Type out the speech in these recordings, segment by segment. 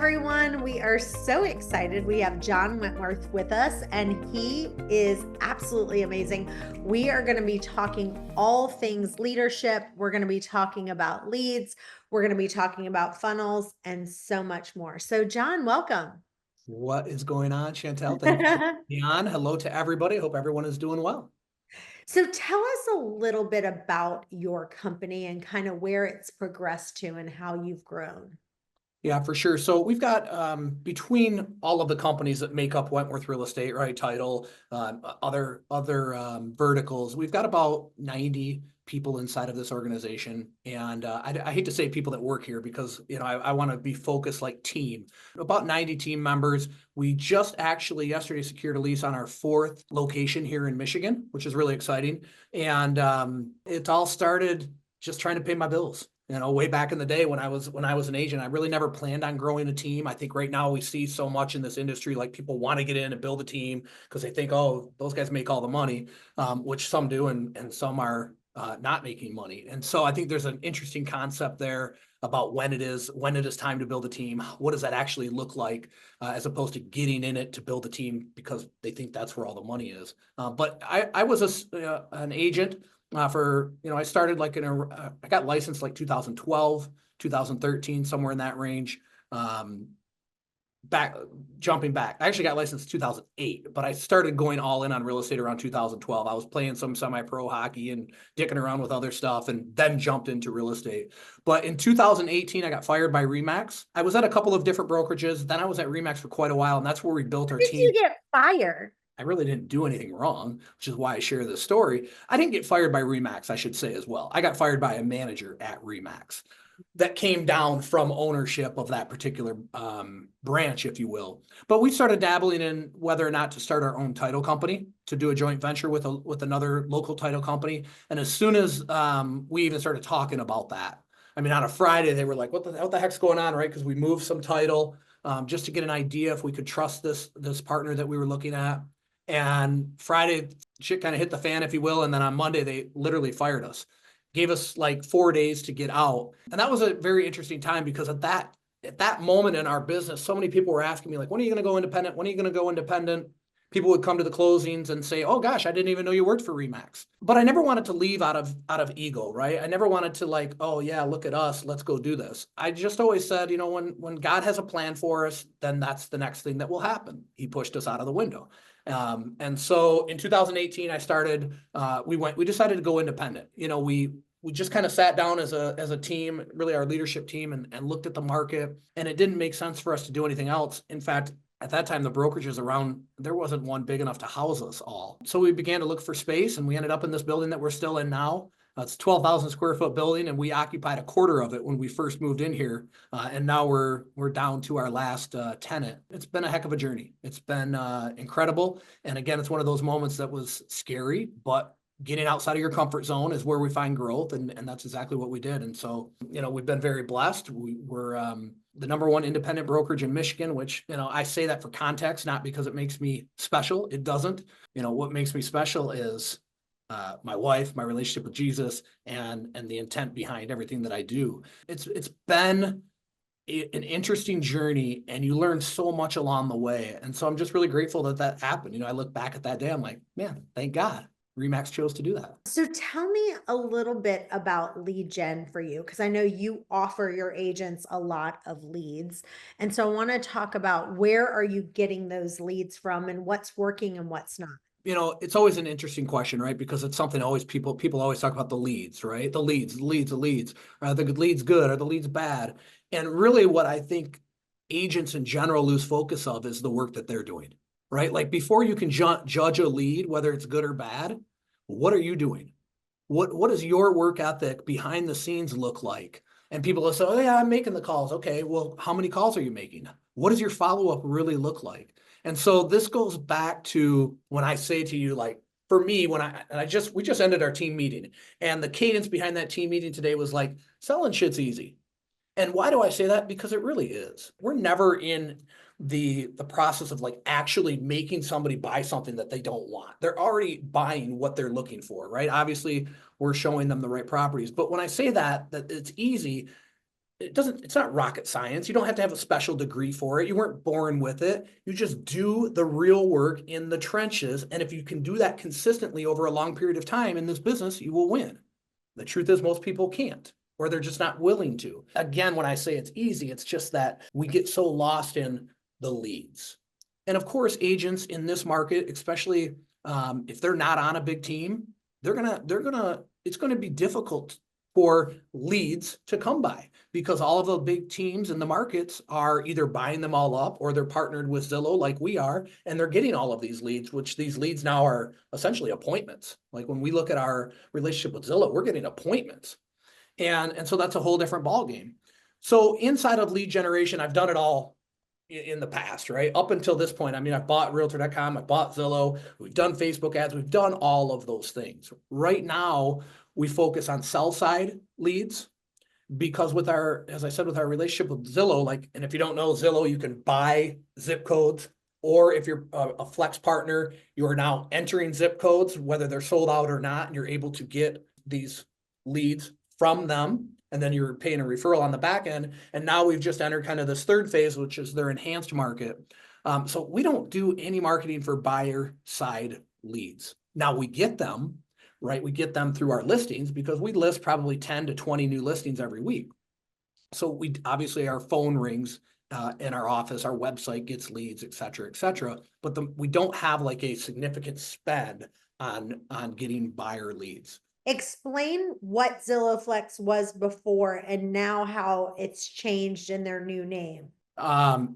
everyone. We are so excited. We have John Wentworth with us, and he is absolutely amazing. We are going to be talking all things leadership. We're going to be talking about leads. We're going to be talking about funnels and so much more. So, John, welcome. What is going on, Chantel? Thank you for having me on. Hello to everybody. Hope everyone is doing well. So tell us a little bit about your company and kind of where it's progressed to and how you've grown. Yeah, for sure. So we've got between all of the companies that make up Wentworth Real Estate, right? Title, other verticals. We've got about 90 people inside of this organization, and I hate to say people that work here because I want to be focused like team. About 90 team members. We just actually yesterday secured a lease on our 4th location here in Michigan, which is really exciting. And it all started just trying to pay my bills. Way back in the day when I was an agent, I really never planned on growing a team. I think right now we see so much in this industry, like people want to get in and build a team because they think, oh, those guys make all the money, which some do, and some are not making money. And so I think there's an interesting concept there about when it is time to build a team. What does that actually look like, as opposed to getting in it to build a team because they think that's where all the money is. But I was an agent. I started I got licensed like 2012, 2013, somewhere in that range. Jumping back, I actually got licensed in 2008, but I started going all in on real estate around 2012. I was playing some semi-pro hockey and dicking around with other stuff, and then jumped into real estate. But in 2018, I got fired by RE/MAX. I was at a couple of different brokerages. Then I was at RE/MAX for quite a while, and that's where we built our team. Did you get fired? I really didn't do anything wrong, which is why I share this story. I didn't get fired by RE/MAX, I should say as well. I got fired by a manager at RE/MAX that came down from ownership of that particular branch, if you will. But we started dabbling in whether or not to start our own title company, to do a joint venture with another local title company. And as soon as we even started talking about that, I mean, on a Friday, they were like, what the heck's going on, right? Because we moved some title just to get an idea if we could trust this partner that we were looking at. And Friday, shit kind of hit the fan, if you will. And then on Monday, they literally fired us, gave us like 4 days to get out. And that was a very interesting time because at that moment in our business, so many people were asking me, like, when are you going to go independent? When are you going to go independent? People would come to the closings and say, oh gosh, I didn't even know you worked for RE/MAX. But I never wanted to leave out of ego, right? I never wanted to like, oh yeah, look at us, let's go do this. I just always said, when God has a plan for us, then that's the next thing that will happen. He pushed us out of the window. And so in 2018, I started, we decided to go independent. We just kind of sat down as a team, really our leadership team, and looked at the market, and it didn't make sense for us to do anything else. In fact, at that time, the brokerages around, there wasn't one big enough to house us all. So we began to look for space, and we ended up in this building that we're still in now. It's a 12,000 square foot building, and we occupied a quarter of it when we first moved in here. And now we're down to our last tenant. It's been a heck of a journey. It's been incredible. And again, it's one of those moments that was scary, but getting outside of your comfort zone is where we find growth. And that's exactly what we did. And so, we've been very blessed. We're the #1 independent brokerage in Michigan, which, I say that for context, not because it makes me special. It doesn't. What makes me special is my wife, my relationship with Jesus, and the intent behind everything that I do. It's been an interesting journey, and you learn so much along the way. And so I'm just really grateful that happened. I look back at that day, I'm like, man, thank God RE/MAX chose to do that. So tell me a little bit about lead gen for you, because I know you offer your agents a lot of leads. And so I want to talk about where are you getting those leads from and what's working and what's not. It's always an interesting question, right? Because it's something always people always talk about the leads, right? The leads. Are the leads good? Are the leads bad? And really what I think agents in general lose focus of is the work that they're doing, right? Like before you can judge a lead, whether it's good or bad, what are you doing? What does your work ethic behind the scenes look like? And people will say, oh yeah, I'm making the calls. Okay, well, how many calls are you making? What does your follow-up really look like? And so this goes back to when I say to you, like, for me, we just ended our team meeting, and the cadence behind that team meeting today was like, selling shit's easy. And why do I say that? Because it really is. We're never in the process of like actually making somebody buy something that they don't want. They're already buying what they're looking for, right? Obviously, we're showing them the right properties. But when I say that it's easy, it's not rocket science. You don't have to have a special degree for it. You weren't born with it. You just do the real work in the trenches. And if you can do that consistently over a long period of time in this business, you will win. The truth is most people can't, or they're just not willing to. Again, when I say it's easy, it's just that we get so lost in the leads. And of course, agents in this market, especially if they're not on a big team, it's gonna be difficult for leads to come by because all of the big teams in the markets are either buying them all up or they're partnered with Zillow like we are, and they're getting all of these leads, which these leads now are essentially appointments. Like when we look at our relationship with Zillow, we're getting appointments. And so that's a whole different ballgame. So inside of lead generation, I've done it all in the past, right? Up until this point, I mean, I've bought realtor.com, I bought Zillow, we've done Facebook ads, we've done all of those things. Right now, we focus on sell side leads because with our, as I said, with our relationship with Zillow, like, and if you don't know Zillow, you can buy zip codes, or if you're a flex partner, you are now entering zip codes, whether they're sold out or not, and you're able to get these leads from them. And then you're paying a referral on the back end. And now we've just entered kind of this third phase, which is their enhanced market. So we don't do any marketing for buyer side leads. Now we get them, right? We get them through our listings because we list probably 10 to 20 new listings every week. So we obviously our phone rings in our office, our website gets leads, et cetera, but we don't have like a significant spend on getting buyer leads. Explain what Zillow Flex was before and now how it's changed in their new name.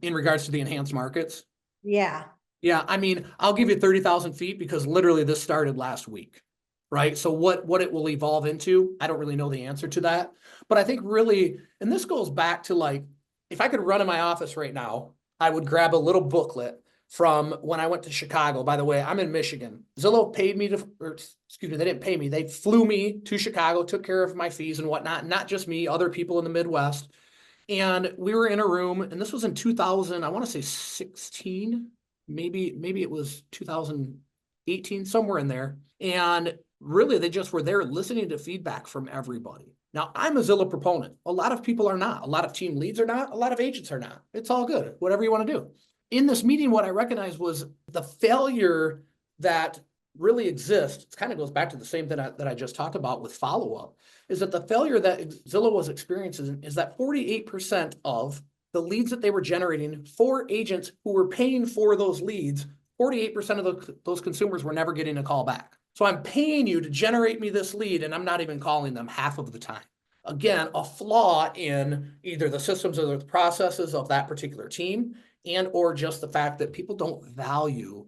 In regards to the enhanced markets. Yeah. Yeah, I mean, I'll give you 30,000 feet because literally this started last week, right? So what it will evolve into, I don't really know the answer to that. But I think really, and this goes back to like, if I could run in my office right now, I would grab a little booklet from when I went to Chicago. By the way, I'm in Michigan. Zillow paid me they didn't pay me. They flew me to Chicago, took care of my fees and whatnot, not just me, other people in the Midwest. And we were in a room, and this was in 2000, I want to say 16, maybe it was 2018, somewhere in there. And really, they just were there listening to feedback from everybody. Now, I'm a Zillow proponent. A lot of people are not. A lot of team leads are not. A lot of agents are not. It's all good, whatever you want to do. In this meeting, what I recognized was the failure that really exists. It kind of goes back to the same thing that I just talked about with follow-up, is that the failure that Zillow was experiencing is that 48% of the leads that they were generating for agents who were paying for those leads, 48% of those consumers were never getting a call back. So I'm paying you to generate me this lead, and I'm not even calling them half of the time. Again, a flaw in either the systems or the processes of that particular team, and or just the fact that people don't value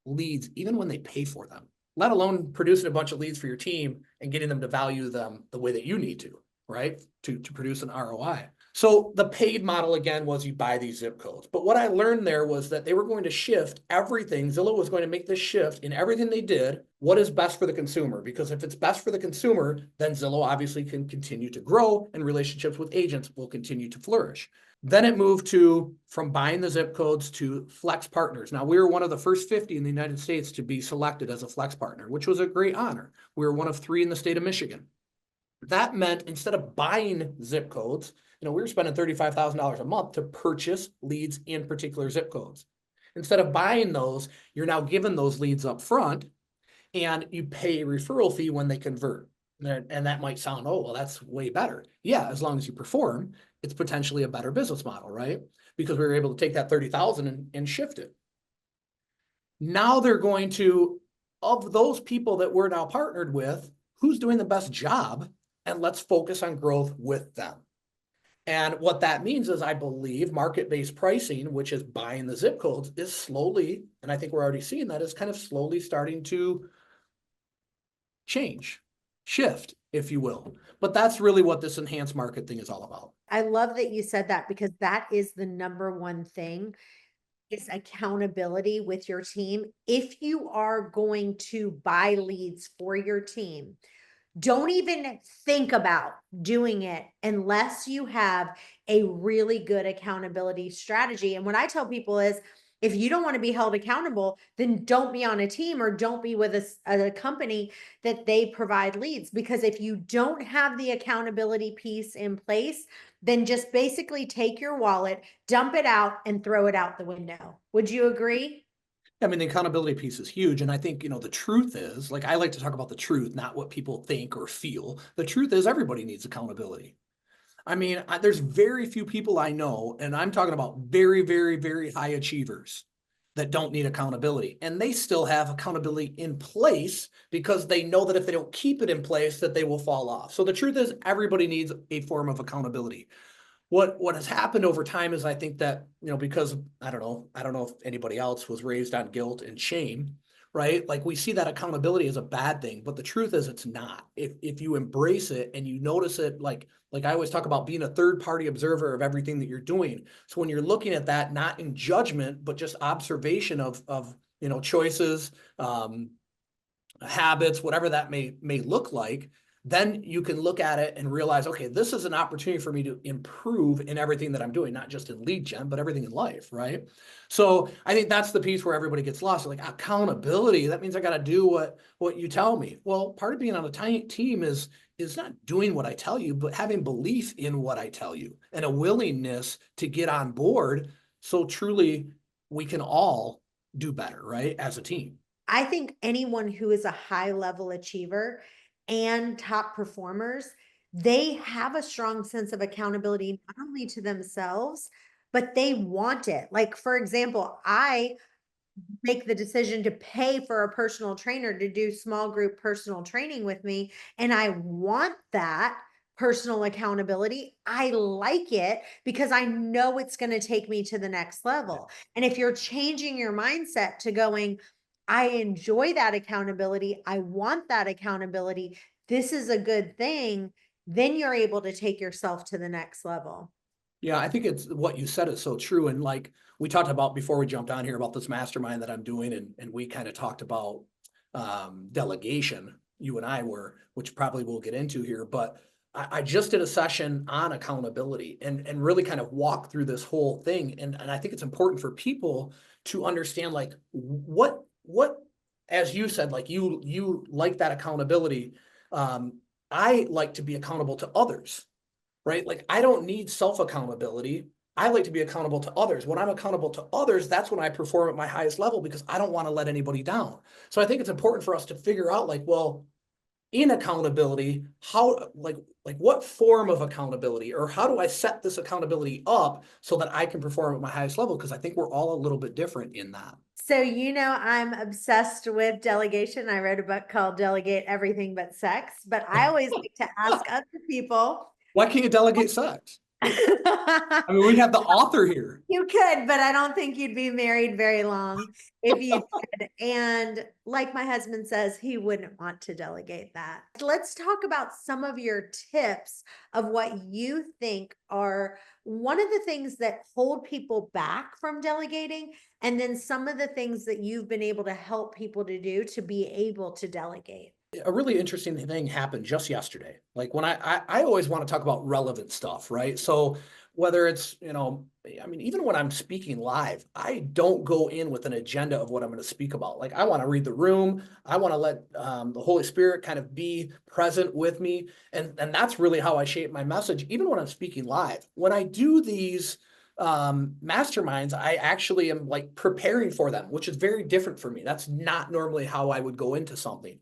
leads even when they pay for them, let alone producing a bunch of leads for your team and getting them to value them the way that you need to, right? To produce an ROI. So the paid model again was you buy these zip codes. But what I learned there was that they were going to shift everything. Zillow was going to make this shift in everything they did. What is best for the consumer? Because if it's best for the consumer, then Zillow obviously can continue to grow and relationships with agents will continue to flourish. Then it moved from buying the zip codes to flex partners. Now, we were one of the first 50 in the United States to be selected as a flex partner, which was a great honor. We were one of 3 in the state of Michigan. That meant instead of buying zip codes, we were spending $35,000 a month to purchase leads in particular zip codes. Instead of buying those, you're now given those leads up front and you pay a referral fee when they convert. And that might sound, oh, well, that's way better. Yeah, as long as you perform, it's potentially a better business model, right? Because we were able to take that 30,000 and shift it. Now they're going to, of those people that we're now partnered with, who's doing the best job, and let's focus on growth with them. And what that means is I believe market-based pricing, which is buying the zip codes, is slowly, and I think we're already seeing that, is kind of slowly starting to change, shift, if you will. But that's really what this enhanced market thing is all about. I love that you said that because that is the number one thing is accountability with your team. If you are going to buy leads for your team, don't even think about doing it unless you have a really good accountability strategy. And what I tell people is, if you don't want to be held accountable, then don't be on a team or don't be with a company that they provide leads. Because if you don't have the accountability piece in place, than just basically take your wallet, dump it out, and throw it out the window. Would you agree? I mean, the accountability piece is huge. And I think, the truth is, like, I like to talk about the truth, not what people think or feel. The truth is everybody needs accountability. I mean, there's very few people I know, and I'm talking about very, very, very high achievers that don't need accountability. And they still have accountability in place because they know that if they don't keep it in place, that they will fall off. So the truth is everybody needs a form of accountability. What has happened over time is I think that, because I don't know if anybody else was raised on guilt and shame, right? Like we see that accountability as a bad thing, but the truth is it's not. If you embrace it and you notice it, like I always talk about being a third party observer of everything that you're doing. So when you're looking at that, not in judgment, but just observation of choices, habits, whatever that may look like, then you can look at it and realize, okay, this is an opportunity for me to improve in everything that I'm doing, not just in lead gen, but everything in life, right? So I think that's the piece where everybody gets lost. Like accountability, that means I got to do what you tell me. Well, part of being on a team is not doing what I tell you, but having belief in what I tell you and a willingness to get on board. So truly we can all do better, right? As a team. I think anyone who is a high level achiever and top performers, they have a strong sense of accountability, not only to themselves, but they want it. Like, for example, I make the decision to pay for a personal trainer to do small group personal training with me. And I want that personal accountability. I like it because I know it's going to take me to the next level. And if you're changing your mindset to going, I enjoy that accountability, I want that accountability, this is a good thing, then you're able to take yourself to the next level. Yeah, I think it's what you said is so true. And like we talked about before we jumped on here about this mastermind that I'm doing, and we kind of talked about delegation, you and I were, which probably we'll get into here, but I just did a session on accountability and really kind of walk through this whole thing. And I think it's important for people to understand like what, as you said, like you like that accountability. I like to be accountable to others. Right? Like I don't need self-accountability. I like to be accountable to others. When I'm accountable to others, that's when I perform at my highest level because I don't want to let anybody down. So I think it's important for us to figure out like, well, in accountability, how like what form of accountability or how do I set this accountability up so that I can perform at my highest level? Because I think we're all a little bit different in that. So, I'm obsessed with delegation. I wrote a book called Delegate Everything But Sex, but I always like to ask other people. Why can't you delegate sex? I mean, we have the author here. You could, but I don't think you'd be married very long if you did. And like my husband says, he wouldn't want to delegate that. Let's talk about some of your tips of what you think are one of the things that hold people back from delegating, and then some of the things that you've been able to help people to do to be able to delegate. A really interesting thing happened just yesterday. Like when I always want to talk about relevant stuff, right? So whether it's, I mean, even when I'm speaking live, I don't go in with an agenda of what I'm going to speak about. Like I want to read the room. I want to let the Holy Spirit kind of be present with me. And that's really how I shape my message, even when I'm speaking live. When I do these masterminds, I actually am like preparing for them, which is very different for me. That's not normally how I would go into something.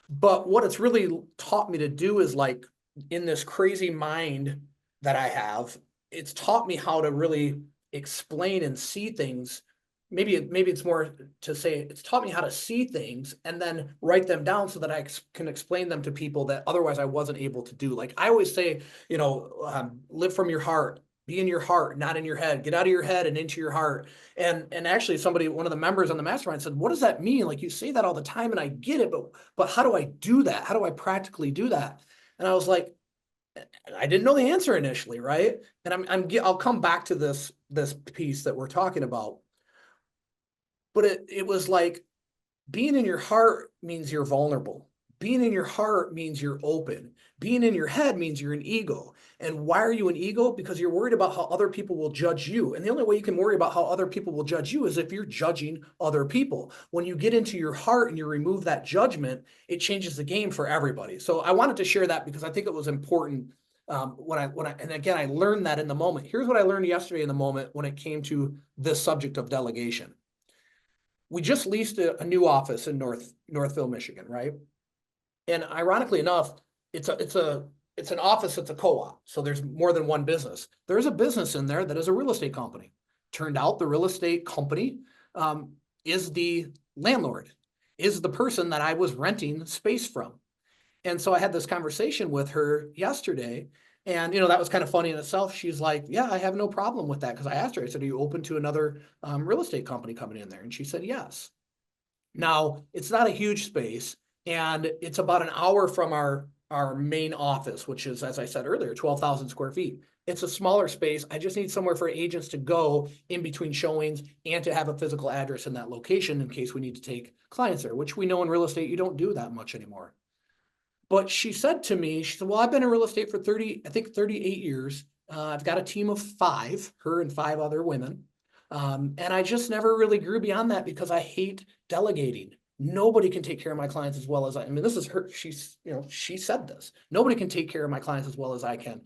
But what it's really taught me to do is like in this crazy mind that I have, it's taught me how to really explain and see things. Maybe it's more to say it's taught me how to see things and then write them down so that I can explain them to people that otherwise I wasn't able to do. Like I always say, live from your heart. Be in your heart, not in your head. Get out of your head and into your heart. And actually one of the members on the mastermind said, what does that mean? Like you say that all the time and I get it, but how do I do that? How do I practically do that? And I was like, I didn't know the answer initially, right? And I'll come back to this piece that we're talking about. But it was like being in your heart means you're vulnerable. Being in your heart means you're open. Being in your head means you're an ego. And why are you an ego? Because you're worried about how other people will judge you. And the only way you can worry about how other people will judge you is if you're judging other people. When you get into your heart and you remove that judgment, it changes the game for everybody. So I wanted to share that because I think it was important And again, I learned that in the moment. Here's what I learned yesterday in the moment when it came to this subject of delegation. We just leased a new office in Northville, Michigan, right? And ironically enough, it's an office that's a co-op. So there's more than one business. There's a business in there that is a real estate company. Turned out the real estate company is the landlord, is the person that I was renting space from. And so I had this conversation with her yesterday, and that was kind of funny in itself. She's like, "Yeah, I have no problem with that," because I asked her, I said, "Are you open to another real estate company coming in there?" And she said, "Yes." Now, it's not a huge space, and it's about an hour from our main office, which is, as I said earlier, 12,000 square feet. It's a smaller space. I just need somewhere for agents to go in between showings and to have a physical address in that location in case we need to take clients there, which we know in real estate, you don't do that much anymore. But she said to me, she said, "Well, I've been in real estate for 38 years. I've got a team of 5, her and 5 other women. And I just never really grew beyond that because I hate delegating. Nobody can take care of my clients as well as I mean, this is her, she said this. Nobody can take care of my clients as well as I can.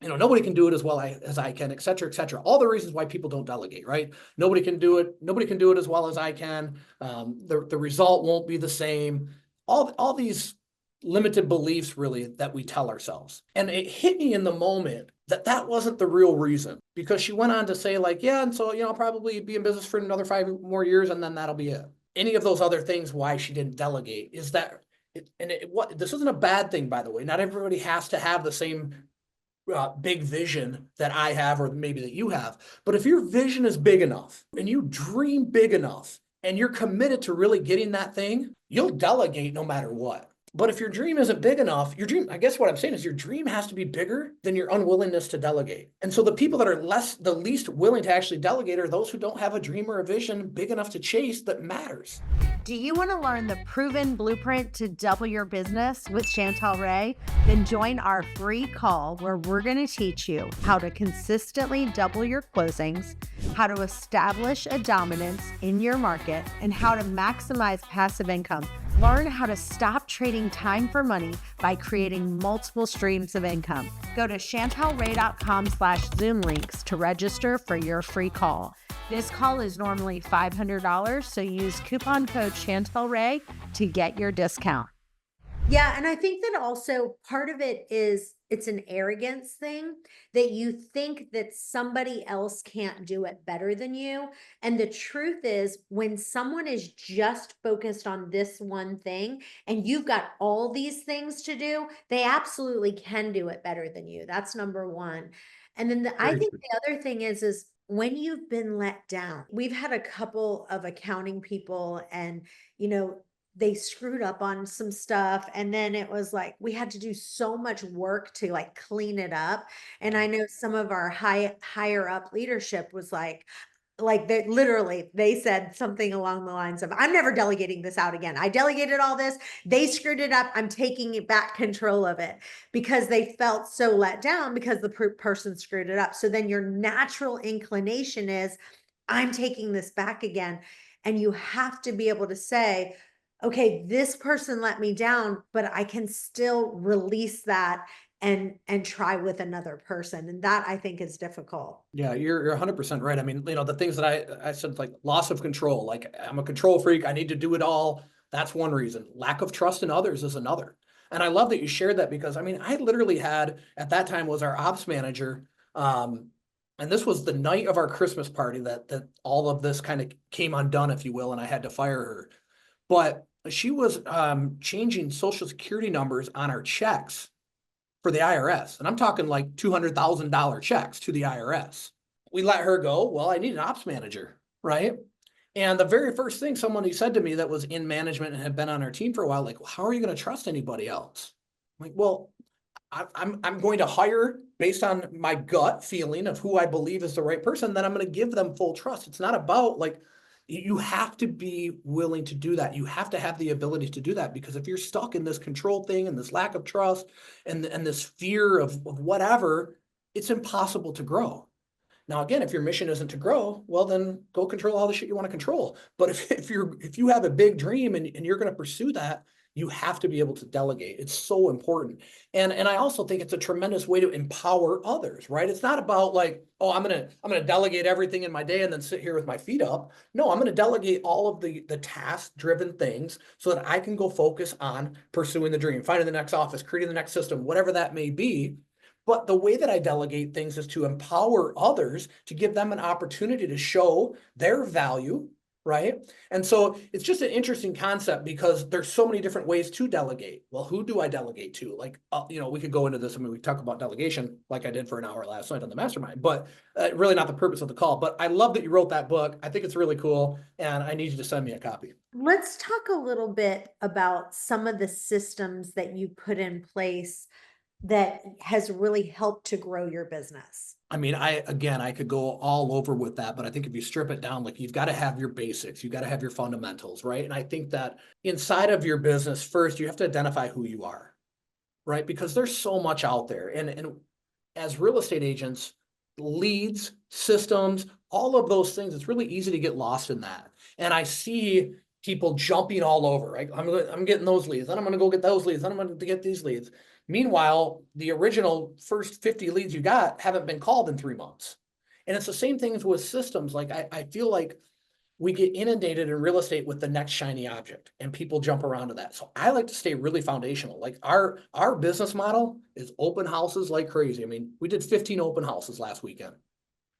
Nobody can do it as well as I can, et cetera, et cetera. All the reasons why people don't delegate, right? Nobody can do it. Nobody can do it as well as I can. The result won't be the same. All these limited beliefs really that we tell ourselves. And it hit me in the moment that wasn't the real reason, because she went on to say like, yeah, and so, I'll probably be in business for another 5 more years and then that'll be it. Any of those other things why she didn't delegate is that, this isn't a bad thing, by the way. Not everybody has to have the same big vision that I have or maybe that you have. But if your vision is big enough and you dream big enough and you're committed to really getting that thing, you'll delegate no matter what. But if your dream isn't big enough, I guess what I'm saying is your dream has to be bigger than your unwillingness to delegate. And so the people that are the least willing to actually delegate are those who don't have a dream or a vision big enough to chase that matters. Do you want to learn the proven blueprint to double your business with Chantel Ray? Then join our free call where we're going to teach you how to consistently double your closings, how to establish a dominance in your market, and how to maximize passive income. Learn how to stop trading time for money by creating multiple streams of income. Go to chantelray.com/Zoom links to register for your free call. This call is normally $500, so use coupon code ChantelRay to get your discount. Yeah, and I think that also part of it is it's an arrogance thing that you think that somebody else can't do it better than you. And the truth is, when someone is just focused on this one thing and you've got all these things to do, they absolutely can do it better than you. That's number one. And then I think the other thing is when you've been let down. We've had a couple of accounting people and, they screwed up on some stuff. And then it was like, we had to do so much work to like clean it up. And I know some of our higher up leadership was like they said something along the lines of, "I'm never delegating this out again. I delegated all this. They screwed it up. I'm taking back control of it," because they felt so let down because the person screwed it up. So then your natural inclination is, I'm taking this back again. And you have to be able to say, okay, this person let me down, but I can still release that and try with another person. And that I think is difficult. Yeah, you're 100% right. I mean, the things that I said, like loss of control, like I'm a control freak. I need to do it all. That's one reason. Lack of trust in others is another. And I love that you shared that because I mean, I literally had at that time was our ops manager. And this was the night of our Christmas party that all of this kind of came undone, if you will. And I had to fire her, but she was changing social security numbers on our checks for the IRS. And I'm talking like $200,000 checks to the IRS. We let her go. Well, I need an ops manager, right? And the very first thing somebody said to me that was in management and had been on our team for a while, like, well, how are you going to trust anybody else? I'm like, well, I'm going to hire based on my gut feeling of who I believe is the right person. Then I'm going to give them full trust. It's not about like, you have to be willing to do that. You have to have the ability to do that, because if you're stuck in this control thing and this lack of trust and this fear of whatever, it's impossible to grow. Now, again, if your mission isn't to grow, well, then go control all the shit you want to control. But if you have a big dream and you're going to pursue that, You have to be able to delegate. It's so important. And I also think it's a tremendous way to empower others, right? It's not about like, oh, I'm gonna delegate everything in my day and then sit here with my feet up. No, I'm gonna delegate all of the task-driven things so that I can go focus on pursuing the dream, finding the next office, creating the next system, whatever that may be. But the way that I delegate things is to empower others, to give them an opportunity to show their value, right? And so it's just an interesting concept because there's so many different ways to delegate. Well, who do I delegate to? Like, we could go into this. I mean, we talk about delegation like I did for an hour last night on the mastermind, but really not the purpose of the call. But I love that you wrote that book. I think it's really cool. And I need you to send me a copy. Let's talk a little bit about some of the systems that you put in place that has really helped to grow your business. I mean, I could go all over with that, but I think if you strip it down, like you've got to have your basics, you've got to have your fundamentals, right? And I think that inside of your business, first, you have to identify who you are, right? Because there's so much out there. And as real estate agents, leads, systems, all of those things, it's really easy to get lost in that. And I see people jumping all over, right? I'm getting those leads, then I'm going to go get those leads, then I'm going to get these leads. Meanwhile, the original first 50 leads you got haven't been called in 3 months. And it's the same thing with systems. Like I feel like we get inundated in real estate with the next shiny object and people jump around to that. So I like to stay really foundational. Like our business model is open houses like crazy. I mean, we did 15 open houses last weekend.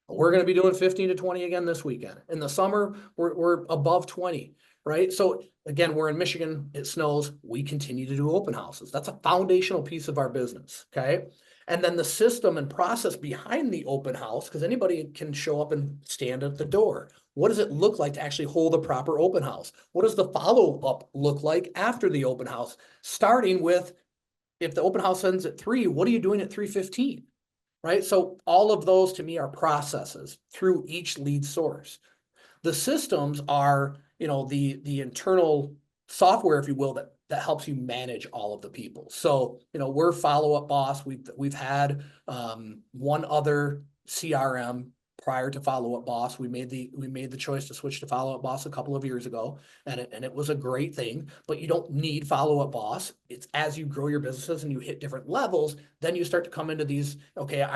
We're going to be doing 15 to 20 again this weekend. In the summer, we're above 20, right? So again, we're in Michigan, it snows, we continue to do open houses. That's a foundational piece of our business, okay? And then the system and process behind the open house, because anybody can show up and stand at the door. What does it look like to actually hold a proper open house? What does the follow-up look like after the open house? Starting with, if the open house ends at 3, what are you doing at 3:15? Right? So all of those to me are processes through each lead source. The systems are, the internal software, if you will, that helps you manage all of the people. So, we're Follow Up Boss. We've had one other CRM prior to Follow Up Boss. We made the choice to switch to Follow Up Boss a couple of years ago, and it was a great thing. But you don't need Follow Up Boss. It's as you grow your businesses and you hit different levels, then you start to come into these. Okay,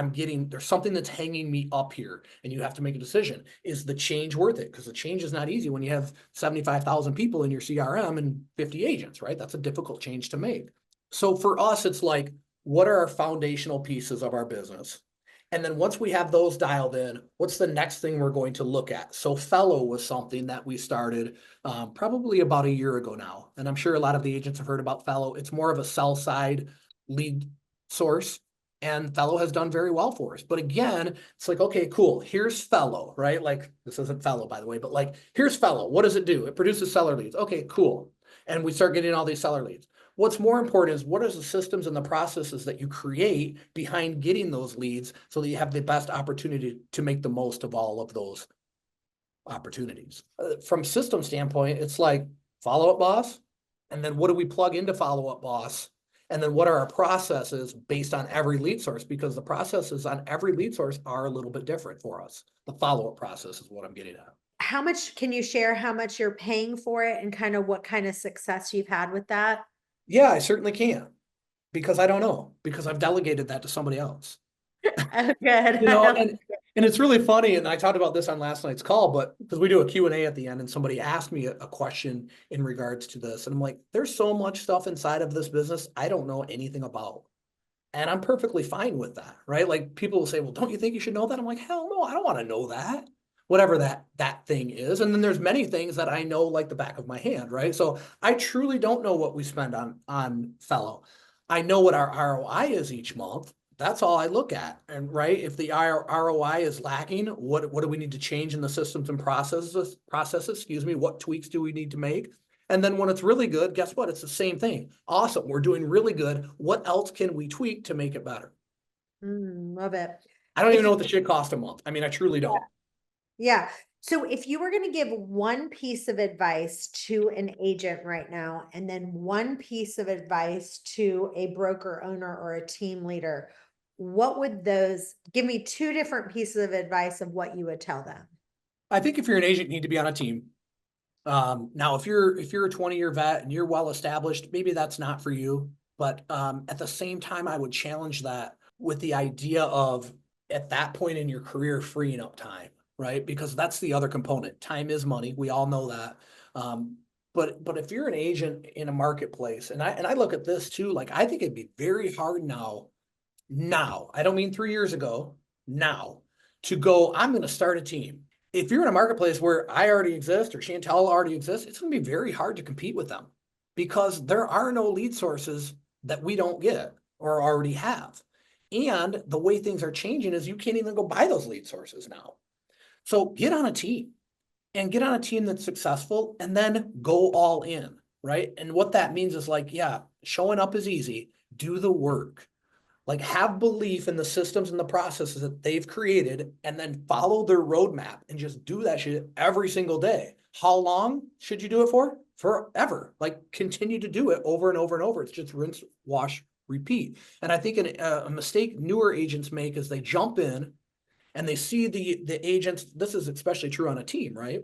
there's something that's hanging me up here, and you have to make a decision. Is the change worth it? Because the change is not easy when you have 75,000 people in your CRM and 50 agents, right? That's a difficult change to make. So for us, it's like, what are our foundational pieces of our business? And then once we have those dialed in, what's the next thing we're going to look at? So Fellow was something that we started probably about a year ago now. And I'm sure a lot of the agents have heard about Fellow. It's more of a sell side lead source. And Fellow has done very well for us. But again, it's like, okay, cool. Here's Fellow, right? Like, this isn't Fellow, by the way, but like, here's Fellow. What does it do? It produces seller leads. Okay, cool. And we start getting all these seller leads. What's more important is what are the systems and the processes that you create behind getting those leads so that you have the best opportunity to make the most of all of those opportunities. From system standpoint, it's like Follow Up Boss. And then what do we plug into Follow Up Boss? And then what are our processes based on every lead source? Because the processes on every lead source are a little bit different for us. The follow-up process is what I'm getting at. How much can you share how much you're paying for it and kind of what kind of success you've had with that? Yeah, I certainly can, because I don't know, because I've delegated that to somebody else. Oh, good. And it's really funny, and I talked about this on last night's call, but because we do a Q&A at the end, and somebody asked me a question in regards to this, and I'm like, there's so much stuff inside of this business I don't know anything about. And I'm perfectly fine with that, right? Like people will say, well, don't you think you should know that? I'm like, hell no, I don't want to know that. Whatever that thing is. And then there's many things that I know like the back of my hand, right? So I truly don't know what we spend on Fellow. I know what our ROI is each month. That's all I look at. And right, if the ROI is lacking, what do we need to change in the systems and processes, what tweaks do we need to make? And then when it's really good, guess what? It's the same thing. Awesome. We're doing really good. What else can we tweak to make it better? Love it. I don't even know what the shit costs a month. I mean, I truly don't. Yeah. So if you were going to give one piece of advice to an agent right now, and then one piece of advice to a broker owner or a team leader, what would give me 2 different pieces of advice of what you would tell them? I think if you're an agent, you need to be on a team. Now, if you're a 20-year vet and you're well established, maybe that's not for you. But at the same time, I would challenge that with the idea of at that point in your career, freeing up time, right? Because that's the other component. Time is money. We all know that. But if you're an agent in a marketplace, and I look at this too, like I think it'd be very hard now, I don't mean 3 years ago, now, to go, I'm going to start a team. If you're in a marketplace where I already exist or Chantel already exists, it's going to be very hard to compete with them because there are no lead sources that we don't get or already have. And the way things are changing is you can't even go buy those lead sources now. So get on a team and get on a team that's successful and then go all in, right? And what that means is like, yeah, showing up is easy. Do the work. Like have belief in the systems and the processes that they've created and then follow their roadmap and just do that shit every single day. How long should you do it for? Forever. Like continue to do it over and over and over. It's just rinse, wash, repeat. And I think a mistake newer agents make is they jump in and they see the agents. This is especially true on a team, right?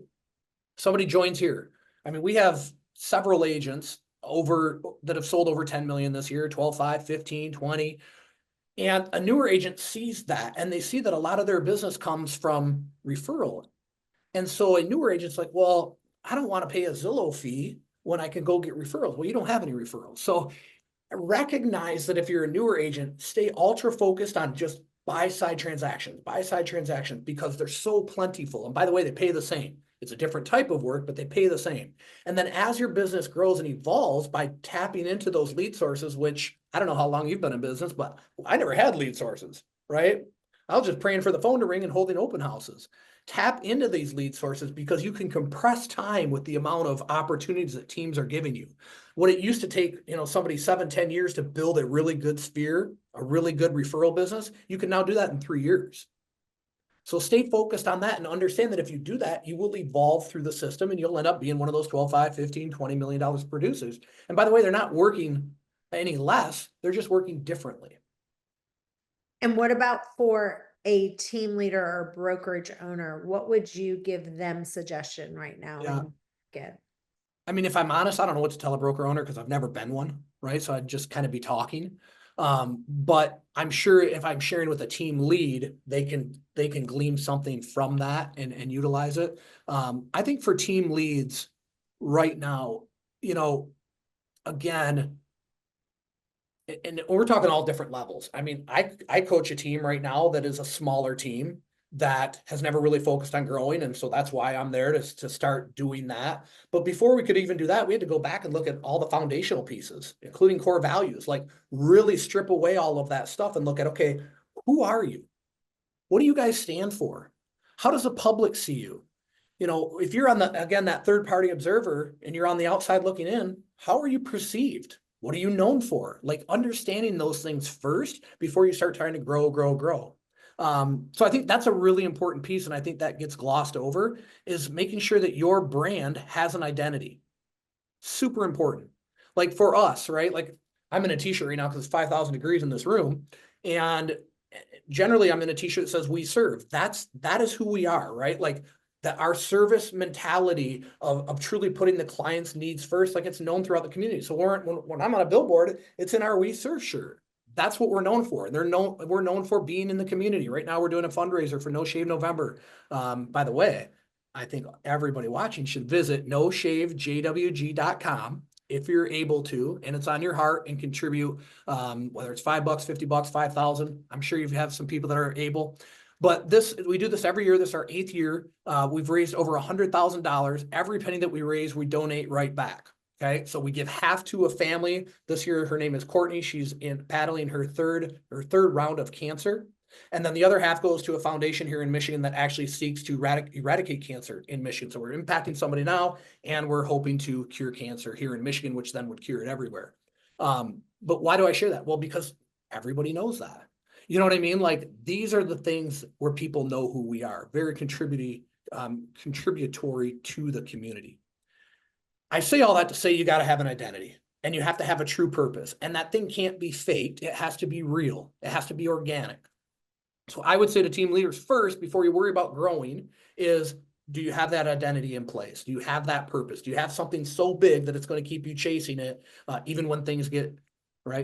Somebody joins here. I mean, we have several agents that have sold over 10 million this year, 12, 5, 15, 20. And a newer agent sees that and they see that a lot of their business comes from referral. And so a newer agent's like, well, I don't want to pay a Zillow fee when I can go get referrals. Well, you don't have any referrals. So recognize that if you're a newer agent, stay ultra focused on just buy-side transactions, because they're so plentiful. And by the way, they pay the same. It's a different type of work, but they pay the same. And then as your business grows and evolves by tapping into those lead sources, which I don't know how long you've been in business, but I never had lead sources, right? I was just praying for the phone to ring and holding open houses. Tap into these lead sources because you can compress time with the amount of opportunities that teams are giving you. What it used to take, somebody 7-10 years to build a really good sphere, a really good referral business, you can now do that in 3 years. So stay focused on that and understand that if you do that, you will evolve through the system and you'll end up being one of those 12, 5, 15, $20 million producers. And by the way, they're not working any less, they're just working differently. And what about for a team leader or brokerage owner? What would you give them suggestion right now? Yeah. Get. I mean, if I'm honest, I don't know what to tell a broker owner because I've never been one, right? So I'd just kind of be talking. But I'm sure if I'm sharing with a team lead, they can glean something from that and utilize it. I think for team leads right now, again, and we're talking all different levels. I mean, I coach a team right now that is a smaller team that has never really focused on growing. And so that's why I'm there to start doing that. But before we could even do that, we had to go back and look at all the foundational pieces, including core values, like really strip away all of that stuff and look at, okay, who are you? What do you guys stand for? How does the public see you? If you're on that third party observer and you're on the outside looking in, how are you perceived? What are you known for? Like understanding those things first before you start trying to grow. So I think that's a really important piece. And I think that gets glossed over is making sure that your brand has an identity. Super important. Like for us, right? Like I'm in a t-shirt right now because it's 5,000 degrees in this room. And generally I'm in a t-shirt that says we serve. That is who we are, right? Like that our service mentality of truly putting the client's needs first, like it's known throughout the community. So when I'm on a billboard, it's in our We Serve shirt. That's what we're known for. We're known for being in the community. Right now we're doing a fundraiser for No Shave November. By the way, I think everybody watching should visit noshavejwg.com if you're able to, and it's on your heart, and contribute, whether it's $5, $50, 5,000. I'm sure you have some people that are able. But we do this every year. This is our 8th year. We've raised over $100,000. Every penny that we raise, we donate right back. Okay, so we give half to a family. This year, her name is Courtney. She's battling her third round of cancer. And then the other half goes to a foundation here in Michigan that actually seeks to eradicate cancer in Michigan. So we're impacting somebody now, and we're hoping to cure cancer here in Michigan, which then would cure it everywhere. But why do I share that? Well, because everybody knows that. You know what I mean? Like these are the things where people know who we are, very contributory to the community. I say all that to say you got to have an identity and you have to have a true purpose, and that thing can't be faked. It has to be real. It has to be organic. So I would say to team leaders first, before you worry about growing, is do you have that identity in place? Do you have that purpose? Do you have something so big that it's going to keep you chasing it, even when things get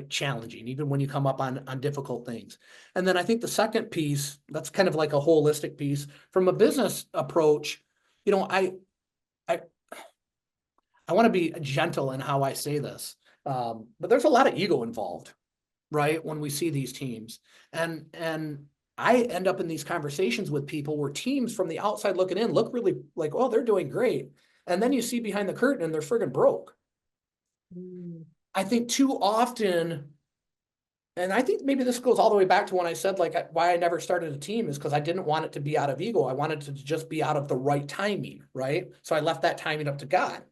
challenging, even when you come up on difficult things? And then I think the second piece, that's kind of like a holistic piece from a business approach. I want to be gentle in how I say this, but there's a lot of ego involved, right? When we see these teams, and I end up in these conversations with people where teams from the outside looking in look really like, oh, they're doing great. And then you see behind the curtain and they're friggin' broke. I think too often, and I think maybe this goes all the way back to when I said like why I never started a team is because I didn't want it to be out of ego. I wanted to just be out of the right timing, right? So I left that timing up to God.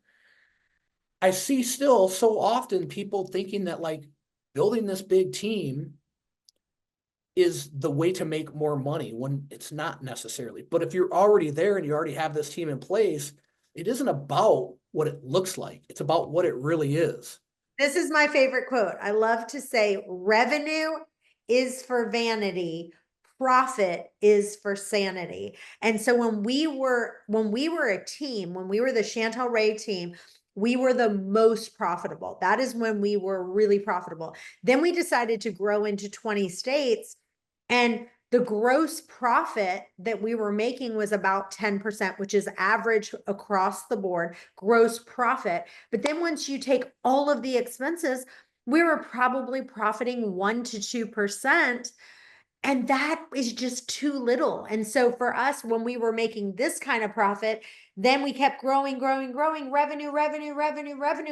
I see still so often people thinking that like building this big team is the way to make more money when it's not necessarily. But if you're already there and you already have this team in place, it isn't about what it looks like. It's about what it really is. This is my favorite quote. I love to say revenue is for vanity, profit is for sanity. And so when we were a team, when we were the Chantel Ray team, we were the most profitable. That is when we were really profitable. Then we decided to grow into 20 states, and the gross profit that we were making was about 10%, which is average across the board, gross profit. But then once you take all of the expenses, we were probably profiting 1 to 2%. And that is just too little. And so for us, when we were making this kind of profit, then we kept growing, revenue,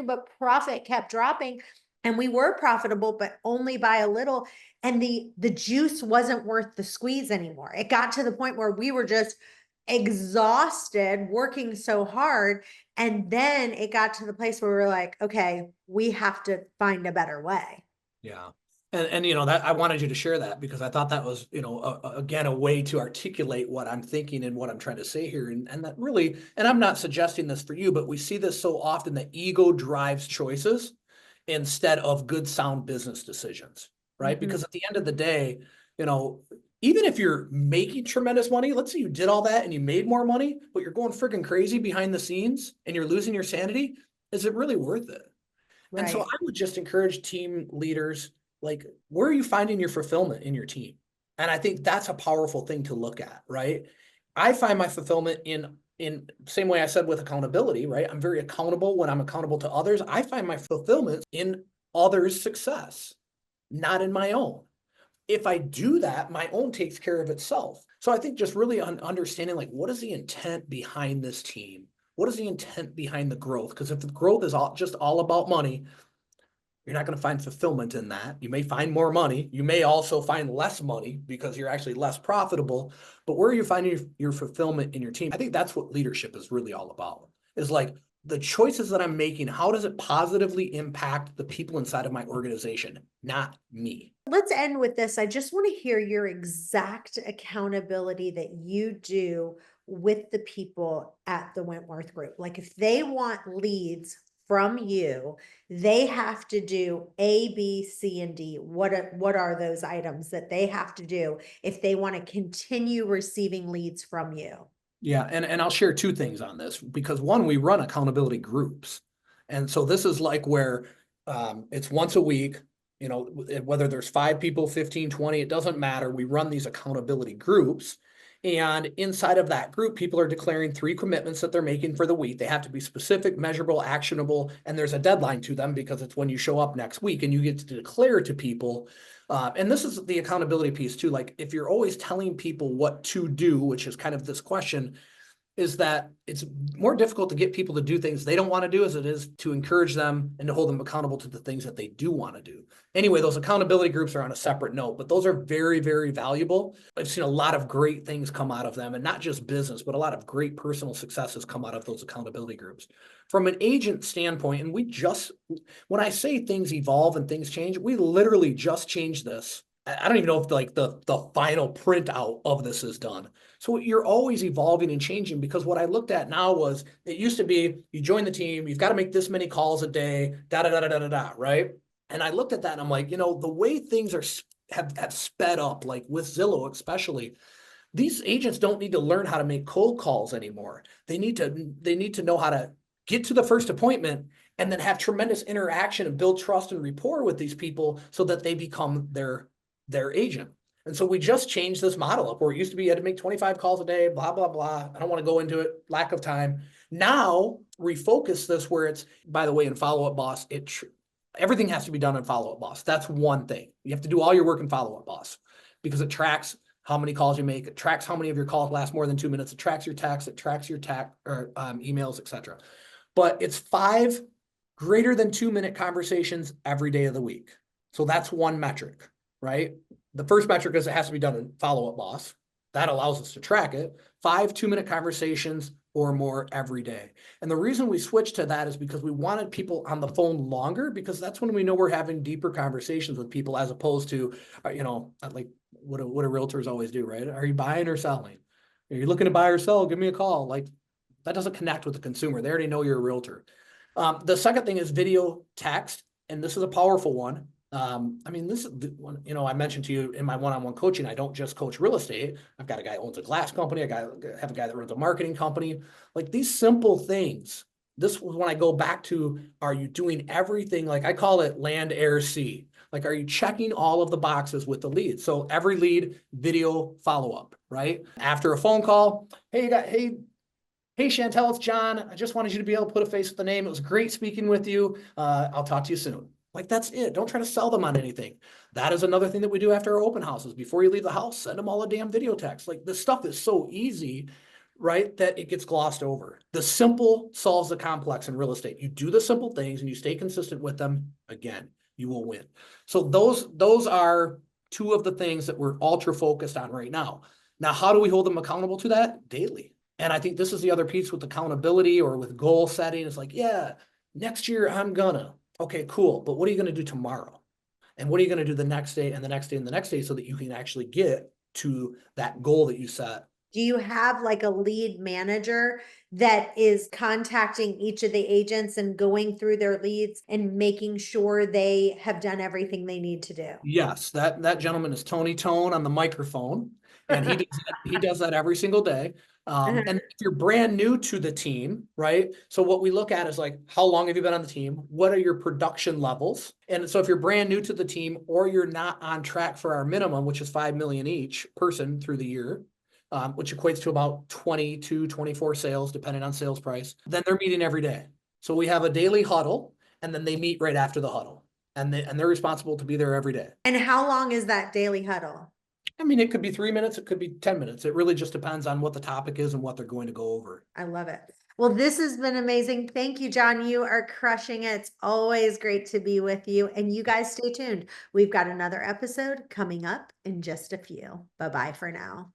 but profit kept dropping. And we were profitable, but only by a little. And the juice wasn't worth the squeeze anymore. It got to the point where we were just exhausted working so hard. And then it got to the place where we were like, okay, we have to find a better way. Yeah. And that I wanted you to share that because I thought that was, again, a way to articulate what I'm thinking and what I'm trying to say here. And that really, and I'm not suggesting this for you, but we see this so often that ego drives choices instead of good, sound business decisions, right? Mm-hmm. Because at the end of the day, even if you're making tremendous money, let's say you did all that and you made more money, but you're going freaking crazy behind the scenes and you're losing your sanity, is it really worth it? Right. And so I would just encourage team leaders, like, where are you finding your fulfillment in your team? And I think that's a powerful thing to look at, right? I find my fulfillment in same way I said with accountability, right? I'm very accountable when I'm accountable to others. I find my fulfillment in others' success, not in my own. If I do that, my own takes care of itself. So I think just really understanding, like, what is the intent behind this team? What is the intent behind the growth? Because if the growth is just all about money, you're not going to find fulfillment in that. You may find more money. You may also find less money because you're actually less profitable. But where are you finding your fulfillment in your team? I think that's what leadership is really all about, is like the choices that I'm making, how does it positively impact the people inside of my organization, not me? Let's end with this. I just want to hear your exact accountability that you do with the people at the Wentworth Group. Like if they want leads from you, they have to do A, B, C, and D. What are those items that they have to do if they want to continue receiving leads from you? Yeah, and I'll share two things on this because one, we run accountability groups. And so this is like where it's once a week, whether there's 5 people, 15, 20, it doesn't matter. We run these accountability groups. And inside of that group, people are declaring 3 commitments that they're making for the week. They have to be specific, measurable, actionable, and there's a deadline to them because it's when you show up next week and you get to declare to people. And this is the accountability piece too. Like if you're always telling people what to do, which is kind of this question, is that it's more difficult to get people to do things they don't want to do as it is to encourage them and to hold them accountable to the things that they do want to do. Anyway, those accountability groups are on a separate note, but those are very, very valuable. I've seen a lot of great things come out of them, and not just business, but a lot of great personal successes come out of those accountability groups. From an agent standpoint, and when I say things evolve and things change, we literally just changed this. I don't even know if like the final printout of this is done. So you're always evolving and changing, because what I looked at now was, it used to be you join the team, you've got to make this many calls a day, right? And I looked at that and I'm like, the way things have sped up, like with Zillow especially, These agents don't need to learn how to make cold calls anymore. They need to know how to get to the first appointment and then have tremendous interaction and build trust and rapport with these people so that they become their agent. And so we just changed this model up where it used to be you had to make 25 calls a day, blah, blah, blah. I don't want to go into it, lack of time. Now refocus this where it's, by the way, in Follow Up Boss, everything has to be done in Follow Up Boss. That's one thing. You have to do all your work in Follow Up Boss because it tracks how many calls you make. It tracks how many of your calls last more than 2 minutes. It tracks your texts. It tracks your emails, etc. But it's 5 greater than 2-minute conversations every day of the week. So that's one metric, right? The first metric is it has to be done in Follow Up Boss. That allows us to track it. 5 2-minute conversations or more every day. And the reason we switched to that is because we wanted people on the phone longer, because that's when we know we're having deeper conversations with people, as opposed to, like what do realtors always do, right? Are you buying or selling? Are you looking to buy or sell? Give me a call. Like, that doesn't connect with the consumer. They already know you're a realtor. The second thing is video text, and this is a powerful one. This is the one, I mentioned to you in my one-on-one coaching, I don't just coach real estate. I've got a guy who owns a glass company. I have a guy that runs a marketing company. Like, these simple things. This was when I go back to, are you doing everything? Like, I call it land, air, sea. Like, are you checking all of the boxes with the lead? So every lead, video follow-up, right? After a phone call, hey, Chantel, it's John. I just wanted you to be able to put a face with the name. It was great speaking with you. I'll talk to you soon. Like, that's it. Don't try to sell them on anything. That is another thing that we do after our open houses. Before you leave the house, send them all a damn video text. Like, this stuff is so easy, right, that it gets glossed over. The simple solves the complex in real estate. You do the simple things and you stay consistent with them, again, you will win. So those are 2 of the things that we're ultra focused on right now. Now, how do we hold them accountable to that? Daily. And I think this is the other piece with accountability or with goal setting. It's like, yeah, next year I'm gonna. Okay, cool. But what are you going to do tomorrow? And what are you going to do the next day and the next day and the next day so that you can actually get to that goal that you set? Do you have like a lead manager that is contacting each of the agents and going through their leads and making sure they have done everything they need to do? Yes, that gentleman is Tony Tone on the microphone, and he does that every single day. And if you're brand new to the team, right? So what we look at is like, how long have you been on the team? What are your production levels? And so if you're brand new to the team, or you're not on track for our minimum, which is 5 million each person through the year, which equates to about 22, 24 sales, depending on sales price, then they're meeting every day. So we have a daily huddle, and then they meet right after the huddle, and they're responsible to be there every day. And how long is that daily huddle? It could be 3 minutes, it could be 10 minutes. It really just depends on what the topic is and what they're going to go over. I love it. Well, this has been amazing. Thank you, John. You are crushing it. It's always great to be with you. And you guys stay tuned. We've got another episode coming up in just a few. Bye-bye for now.